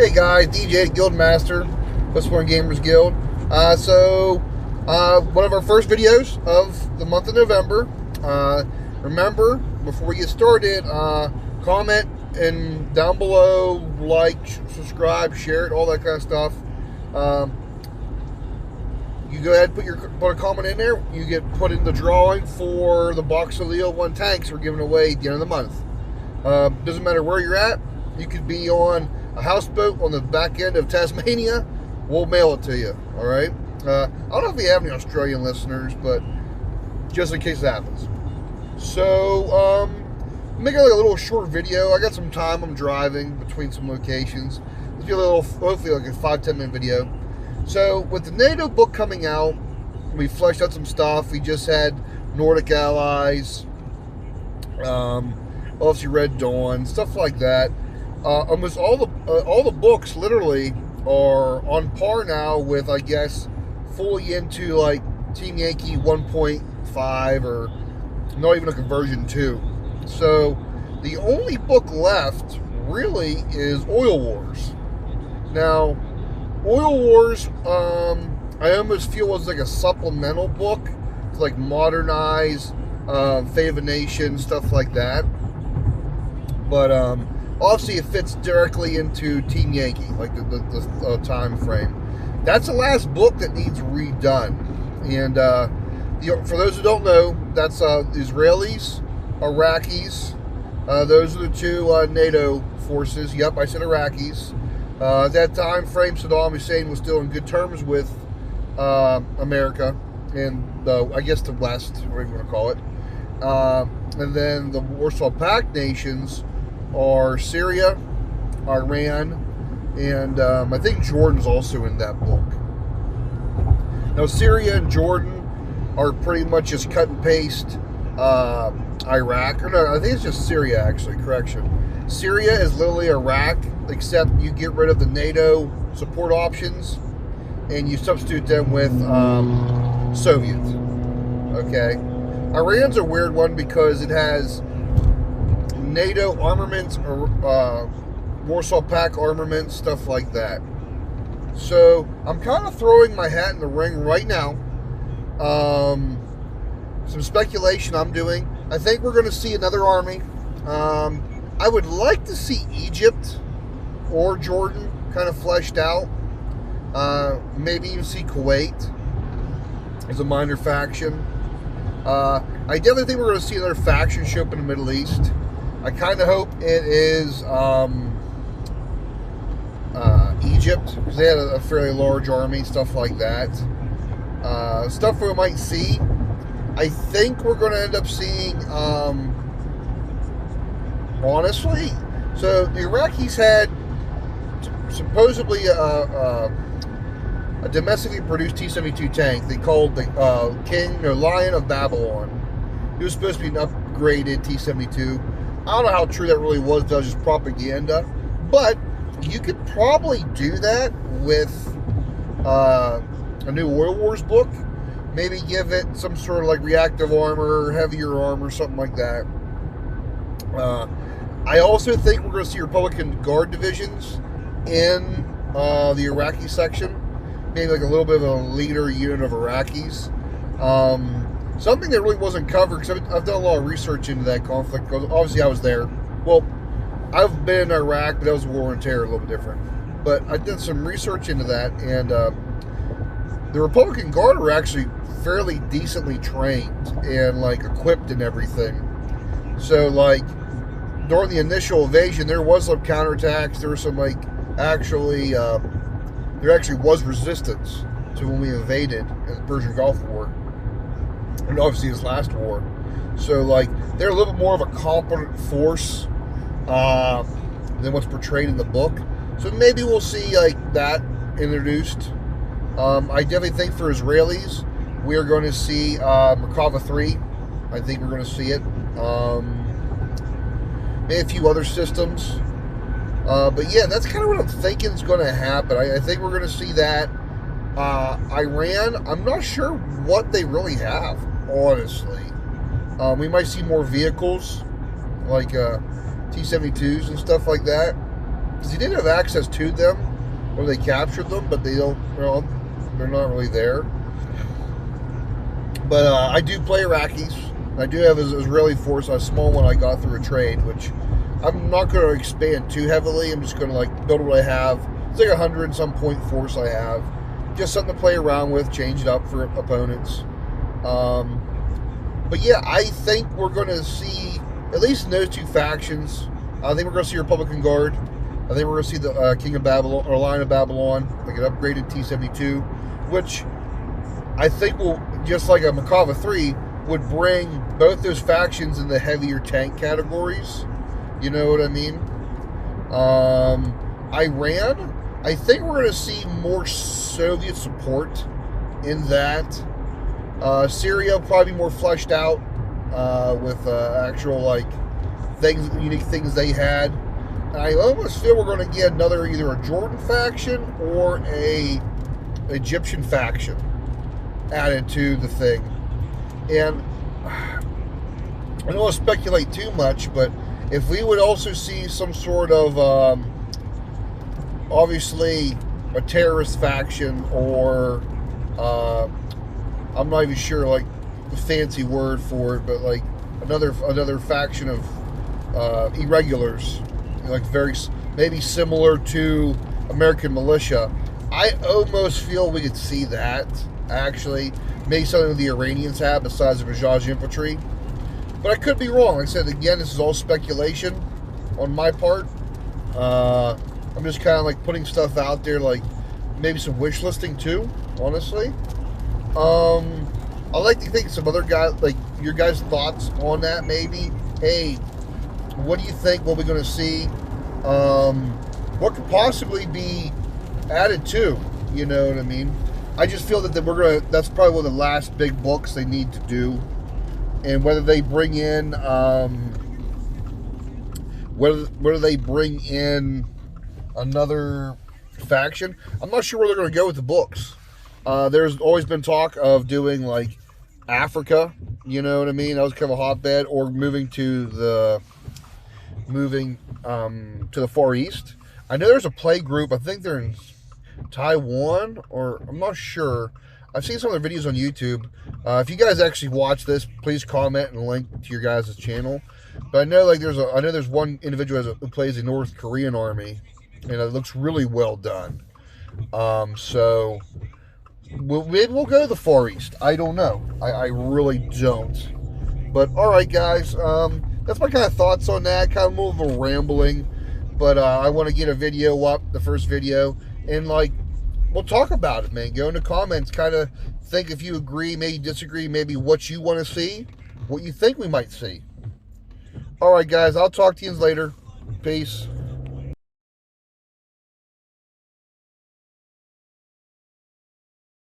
Hey guys, DJ Guildmaster, Westmoreland Gamers Guild. One of our first videos of the month of November. Remember, before we get started, comment and down below, like, subscribe, share it, all that kind of stuff. You go ahead and put a comment in there. You get put in the drawing for the box of the O1 tanks we're giving away at the end of the month. Doesn't matter where you're at. You could be on a houseboat on the back end of Tasmania. We'll mail it to you. All right. I don't know if we have any Australian listeners, but just in case it happens. So, make it like a little short video. I got some time. I'm driving between some locations. It'll be a little, hopefully, like a 5-10 minute video. So, with the NATO book coming out, we fleshed out some stuff. We just had Nordic Allies, obviously Red Dawn, stuff like that. Almost all the books literally are on par now with, I guess, fully into like Team Yankee 1.5 or not even a conversion 2. So the only book left really is Oil Wars. Now, Oil Wars, I almost feel was like a supplemental book to like modernize Fate of a Nation, stuff like that. But obviously it fits directly into Team Yankee, like the time frame. That's the last book that needs redone. And for those who don't know, that's Israelis, Iraqis. Those are the two NATO forces. Yep, I said Iraqis. At that time frame, Saddam Hussein was still in good terms with America and I guess the West, whatever you want to call it. And then the Warsaw Pact nations are Syria, Iran, and I think Jordan's also in that book. Now, Syria and Jordan are pretty much just cut and paste Iraq. Or no, I think it's just Syria, actually. Correction. Syria is literally Iraq, except you get rid of the NATO support options and you substitute them with Soviet. Okay. Iran's a weird one because it has NATO armaments, or Warsaw Pact armaments, stuff like that. So I'm kind of throwing my hat in the ring right now. Some speculation I'm doing. I think we're going to see another army. I would like to see Egypt or Jordan kind of fleshed out. Maybe even see Kuwait as a minor faction. I definitely think we're going to see another faction show up in the Middle East. I kind of hope it is Egypt, because they had a fairly large army, stuff like that. Stuff we might see. I think we're going to end up seeing, honestly, so the Iraqis had supposedly a domestically produced T-72 tank they called the Lion of Babylon. It was supposed to be an upgraded T-72. I don't know how true that really was. That was just propaganda. But you could probably do that with a new Oil Wars book. Maybe give it some sort of like reactive armor, heavier armor, something like that. I also think we're going to see Republican Guard divisions in the Iraqi section. Maybe like a little bit of a leader unit of Iraqis. Something that really wasn't covered, because I've done a lot of research into that conflict, because obviously I was there. Well, I've been in Iraq, but that was War and Terror, a little bit different. But I did some research into that, and the Republican Guard are actually fairly decently trained and like equipped and everything. So like during the initial invasion, there was some counterattacks. There was some like there actually was resistance to when we invaded in the Persian Gulf War. And obviously his last war. So like they're a little bit more of a competent force than what's portrayed in the book. So maybe we'll see like that introduced. I definitely think for Israelis we are going to see Merkava 3. I think we're going to see it. Maybe a few other systems. But yeah, that's kind of what I'm thinking is going to happen. I think we're going to see that. Iran, I'm not sure what they really have, honestly. We might see more vehicles, like T-72s and stuff like that. because he did have access to them when they captured them, but they don't. Well, they're not really there. But I do play Iraqis. I do have his Israeli force, a small one I got through a trade, which I'm not going to expand too heavily. I'm just going to like build what I have. It's like 100 some point force I have. Just something to play around with, change it up for opponents. But yeah, I think we're going to see, at least in those two factions, I think we're going to see Republican Guard. I think we're going to see the King of Babylon, or Lion of Babylon, like an upgraded T-72, which I think will, just like a Makava 3, would bring both those factions in the heavier tank categories. You know what I mean? Iran, I think we're going to see more Soviet support in that. Syria will probably be more fleshed out with actual like things, unique things they had. And I almost feel we're going to get another, either a Jordan faction or a Egyptian faction added to the thing. And I don't want to speculate too much, but if we would also see some sort of obviously a terrorist faction, or I'm not even sure like the fancy word for it, but like another faction of irregulars, like very maybe similar to American militia. I almost feel we could see that actually. Maybe something the Iranians have besides the Bajaj infantry, but I could be wrong. Like I said, again, this is all speculation on my part. I'm just kind of like putting stuff out there, like maybe some wish listing too, honestly. I'd like to think some other guys, like your guys' thoughts on that maybe. Hey, what do you think? What we're going to see? What could possibly be added to? You know what I mean? I just feel that that's probably one of the last big books they need to do. And whether they bring in, whether they bring in another faction, I'm not sure where they're going to go with the books. There's always been talk of doing like Africa, you know what I mean? That was kind of a hotbed, or moving to the Far East. I know there's a play group. I think they're in Taiwan, or I'm not sure. I've seen some of their videos on YouTube. If you guys actually watch this, please comment and link to your guys' channel. But I know like there's one individual who plays the North Korean army, and it looks really well done. So maybe we'll go to the Far East. I don't know. I really don't. But all right, guys. That's my kind of thoughts on that. Kind of more of a rambling, but I want to get a video up, the first video, and like we'll talk about it, man. Go in the comments, kind of think if you agree, maybe disagree, maybe what you want to see, what you think we might see. All right, guys. I'll talk to you later. Peace.